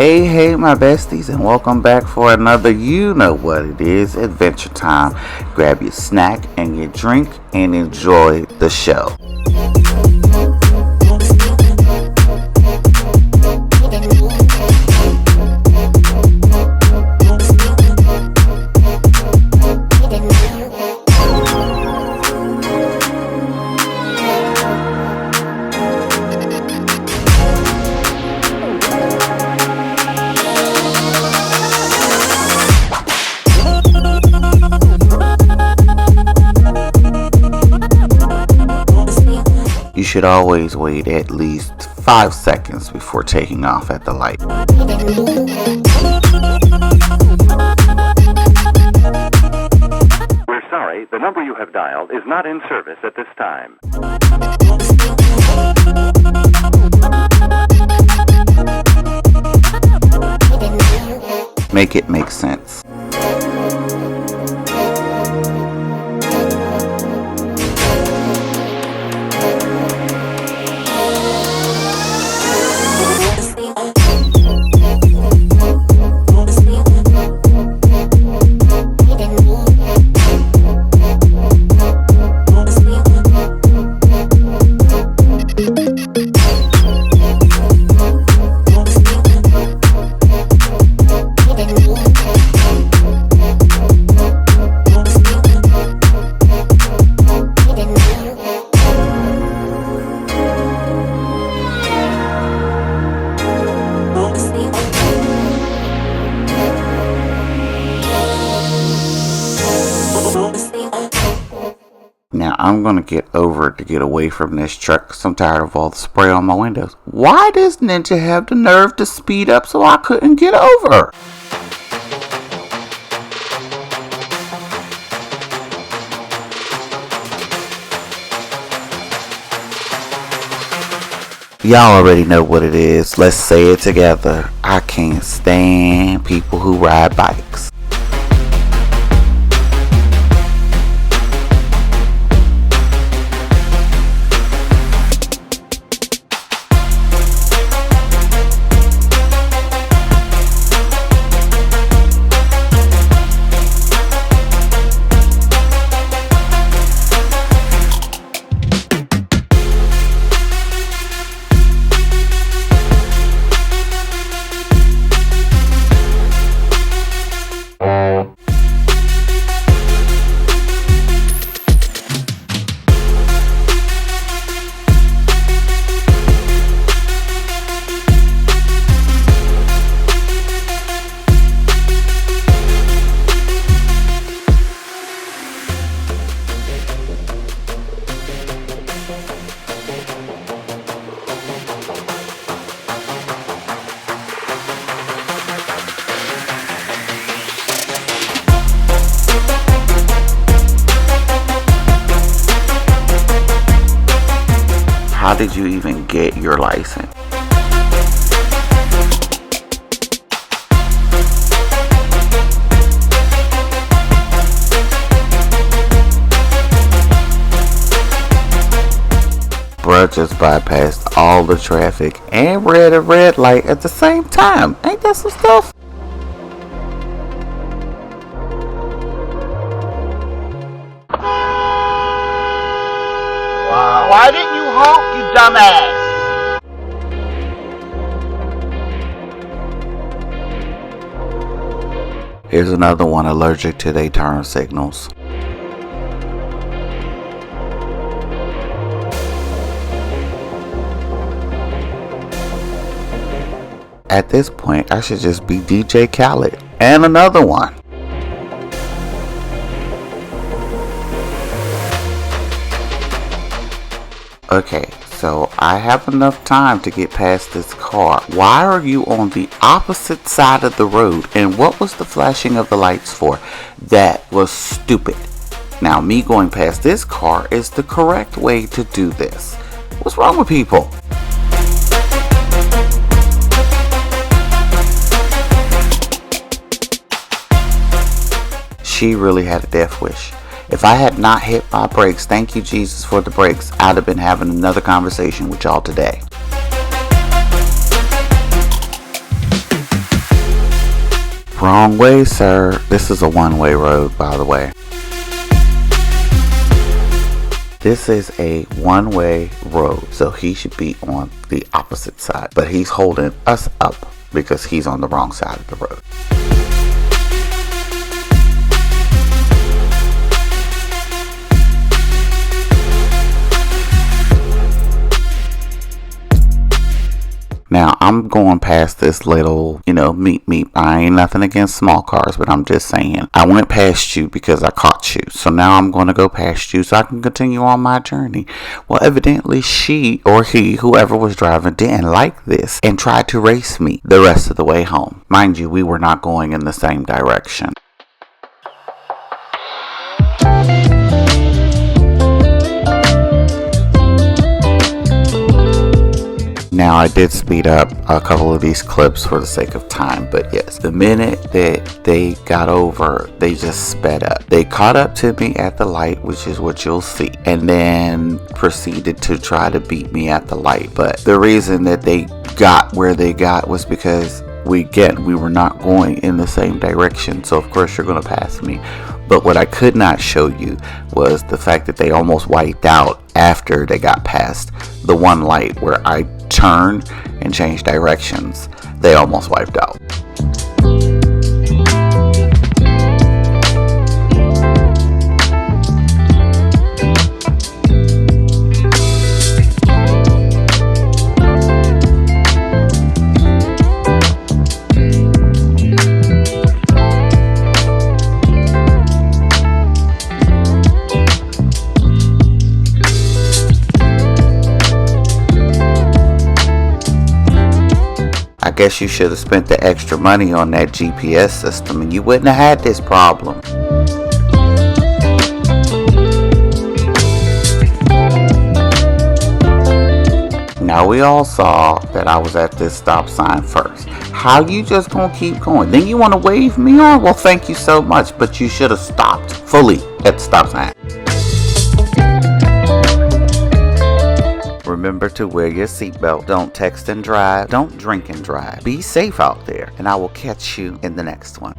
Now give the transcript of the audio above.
Hey, my besties, and welcome back for another you know what it is adventure time. Grab your snack and your drink and enjoy the show. You should always wait at least 5 seconds before taking off at the light. We're sorry, the number you have dialed is not in service at this time. Make it make sense. Now I'm gonna get over to get away from this truck because I'm tired of all the spray on my windows. Why does Ninja have the nerve to speed up so I couldn't get over? Y'all already know what it is. Let's say it together. I can't stand people who ride bikes. How did you even get your license? Bruh just bypassed all the traffic and read a red light at the same time. Ain't that some stuff? Why didn't you honk, you dumbass? Here's another one allergic to their turn signals. At this point, I should just be DJ Khaled. And another one. Okay, so I have enough time to get past this car. Why are you on the opposite side of the road? And what was the flashing of the lights for? That was stupid. Now, me going past this car is the correct way to do this. What's wrong with people? She really had a death wish. If I had not hit my brakes, thank you Jesus for the brakes, I'd have been having another conversation with y'all today. Wrong way, sir. This is a one-way road, by the way. This is a one-way road, so he should be on the opposite side. But he's holding us up because he's on the wrong side of the road. Now, I'm going past this little, meep. I ain't nothing against small cars, but I'm just saying. I went past you because I caught you. So now I'm going to go past you so I can continue on my journey. Well, evidently she or he, whoever was driving, didn't like this and tried to race me the rest of the way home. Mind you, we were not going in the same direction. Now, I did speed up a couple of these clips for the sake of time, but yes, the minute that they got over, they just sped up. They caught up to me at the light, which is what you'll see, and then proceeded to try to beat me at the light. But the reason that they got where they got was because we were not going in the same direction, so of course you're going to pass me. But what I could not show you was the fact that they almost wiped out after they got past the one light where I turned and changed directions. They almost wiped out. I guess you should have spent the extra money on that GPS system and you wouldn't have had this problem. Now, we all saw that I was at this stop sign first. How you just gonna keep going? Then you want to wave me on? Well, thank you so much, but you should have stopped fully at the stop sign. Remember to wear your seatbelt. Don't text and drive. Don't drink and drive. Be safe out there. And I will catch you in the next one.